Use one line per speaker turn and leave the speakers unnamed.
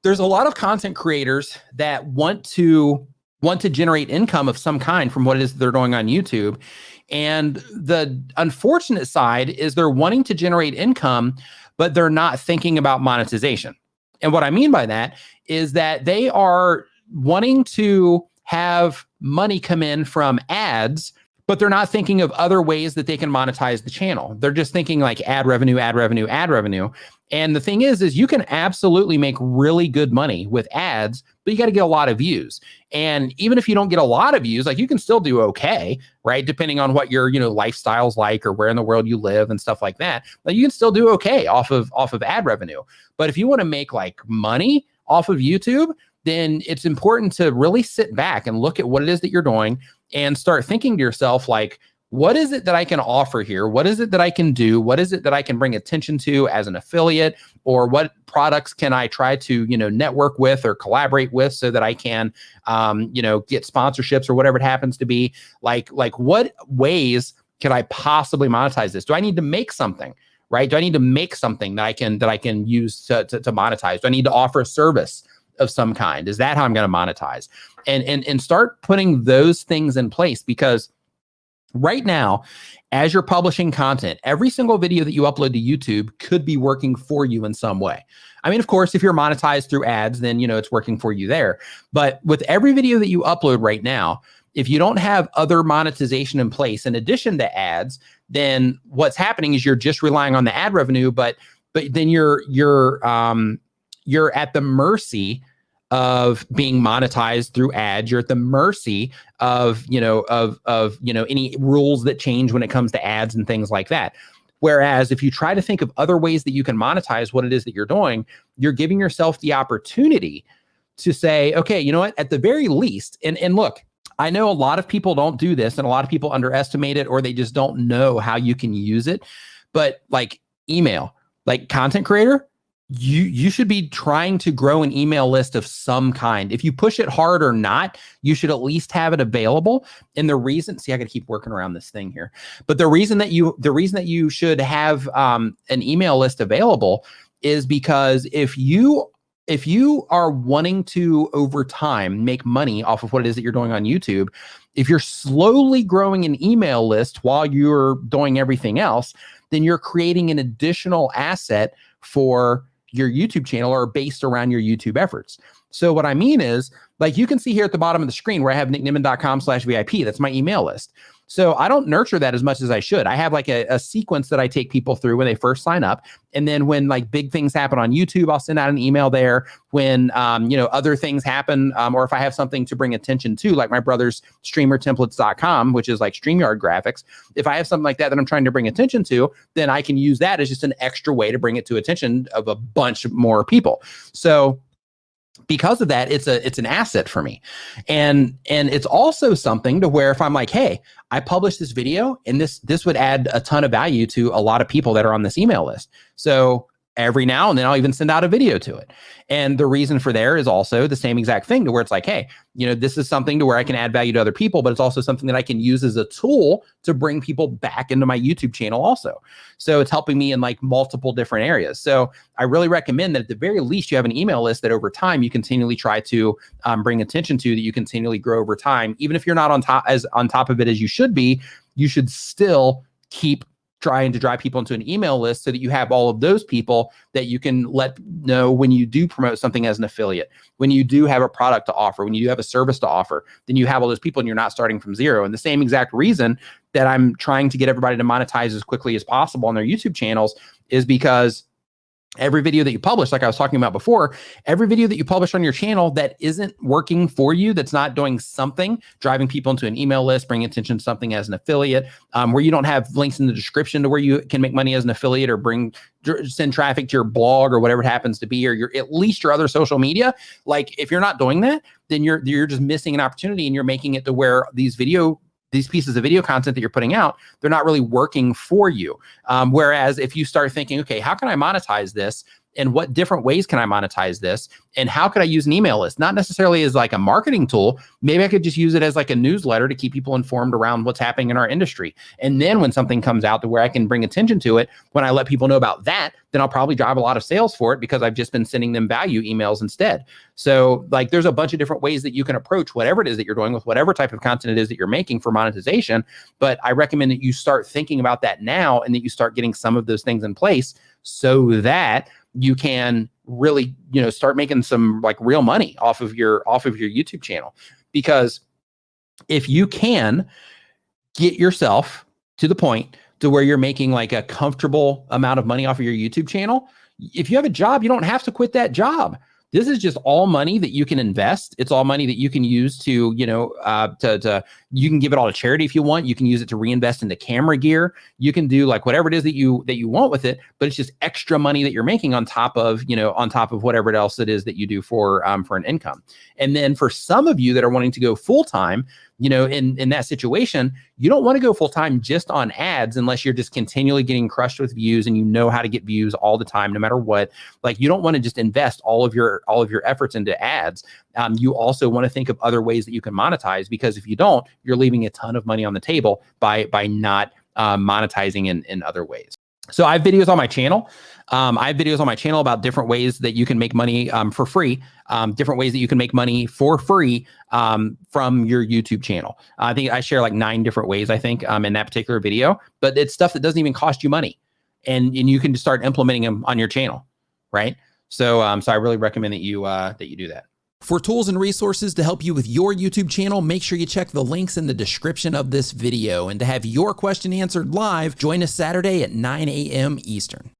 there's a lot of content creators that want to generate income of some kind from what it is they're doing on YouTube. And the unfortunate side is they're wanting to generate income, but they're not thinking about monetization. And what I mean by that is that they are wanting to have money come in from ads, but they're not thinking of other ways that they can monetize the channel. They're just thinking like ad revenue, ad revenue, ad revenue. And the thing is you can absolutely make really good money with ads, but you got to get a lot of views. And even if you don't get a lot of views, like you can still do okay, right? Depending on what your, lifestyle's like or where in the world you live and stuff like that. Like you can still do okay off of ad revenue. But if you want to make like money off of YouTube, then it's important to really sit back and look at what it is that you're doing and start thinking to yourself, like, what is it that I can offer here? What is it that I can do? What is it that I can bring attention to as an affiliate? Or what products can I try to, network with or collaborate with so that I can, get sponsorships or whatever it happens to be? Like what ways can I possibly monetize this? Do I need to make something, right? Do I need to make something that I can use to monetize? Do I need to offer a service of some kind? Is that how I'm going to monetize? And start putting those things in place, because right now, as you're publishing content, every single video that you upload to YouTube could be working for you in some way. I mean, of course, if you're monetized through ads, then, it's working for you there. But with every video that you upload right now, if you don't have other monetization in place in addition to ads, then what's happening is you're just relying on the ad revenue, but then you're at the mercy of being monetized through ads. You're at the mercy of any rules that change when it comes to ads and things like that. Whereas if you try to think of other ways that you can monetize what it is that you're doing, you're giving yourself the opportunity to say, okay, you know what, at the very least, and look, I know a lot of people don't do this and a lot of people underestimate it, or they just don't know how you can use it. But like email, like content creator, you should be trying to grow an email list of some kind. If you push it hard or not, you should at least have it available. And the reason, I got to keep working around this thing here, but the reason that you should have an email list available is because if you are wanting to over time make money off of what it is that you're doing on YouTube, if you're slowly growing an email list while you're doing everything else, then you're creating an additional asset for your YouTube channel or based around your YouTube efforts. So what I mean is, like you can see here at the bottom of the screen where I have nicknimmin.com/VIP. That's my email list. So I don't nurture that as much as I should. I have like a sequence that I take people through when they first sign up. And then when like big things happen on YouTube, I'll send out an email there. When, other things happen, or if I have something to bring attention to, like my brother's streamertemplates.com, which is like StreamYard graphics. If I have something like that I'm trying to bring attention to, then I can use that as just an extra way to bring it to attention of a bunch more people. So because of that, it's an asset for me. And it's also something to where if I'm like, hey, I published this video and this would add a ton of value to a lot of people that are on this email list. So every now and then I'll even send out a video to it. And the reason for there is also the same exact thing to where it's like, hey, this is something to where I can add value to other people, but it's also something that I can use as a tool to bring people back into my YouTube channel also. So it's helping me in like multiple different areas. So I really recommend that at the very least you have an email list that over time you continually try to bring attention to, that you continually grow over time. Even if you're not on top of it as you should be, you should still keep trying to drive people into an email list so that you have all of those people that you can let know when you do promote something as an affiliate, when you do have a product to offer, when you do have a service to offer, then you have all those people and you're not starting from zero. And the same exact reason that I'm trying to get everybody to monetize as quickly as possible on their YouTube channels is because every video that you publish, like I was talking about before, every video that you publish on your channel that isn't working for you, that's not doing something, driving people into an email list, bringing attention to something as an affiliate, where you don't have links in the description to where you can make money as an affiliate or send traffic to your blog or whatever it happens to be, or at least your other social media. Like if you're not doing that, then you're just missing an opportunity, and you're making it to where these pieces of video content that you're putting out, they're not really working for you. Whereas if you start thinking, okay, how can I monetize this? and what different ways can I monetize this, and how could I use an email list? Not necessarily as like a marketing tool. Maybe I could just use it as like a newsletter to keep people informed around what's happening in our industry. And then when something comes out to where I can bring attention to it, when I let people know about that, then I'll probably drive a lot of sales for it because I've just been sending them value emails instead. So like there's a bunch of different ways that you can approach whatever it is that you're doing with whatever type of content it is that you're making for monetization. But I recommend that you start thinking about that now, and that you start getting some of those things in place so that you can really, start making some like real money off of your YouTube channel. Because if you can get yourself to the point to where you're making like a comfortable amount of money off of your YouTube channel, if you have a job, you don't have to quit that job. This is just all money that you can invest. It's all money that you can use to, you can give it all to charity if you want. You can use it to reinvest into camera gear. You can do like whatever it is that you want with it, but it's just extra money that you're making on top of whatever else it is that you do for an income. And then for some of you that are wanting to go full-time, in that situation, you don't want to go full-time just on ads unless you're just continually getting crushed with views and you know how to get views all the time, no matter what. Like you don't want to just invest all of your efforts into ads. You also want to think of other ways that you can monetize, because if you don't, you're leaving a ton of money on the table by not monetizing in other ways. So I have videos on my channel. About different ways that you can make money for free, different ways that you can make money for free from your YouTube channel. I think I share like 9 different ways, I think, in that particular video, but it's stuff that doesn't even cost you money, and you can just start implementing them on your channel, right? So I really recommend that you do that. For tools and resources to help you with your YouTube channel, make sure you check the links in the description of this video. And to have your question answered live, join us Saturday at 9 a.m. Eastern.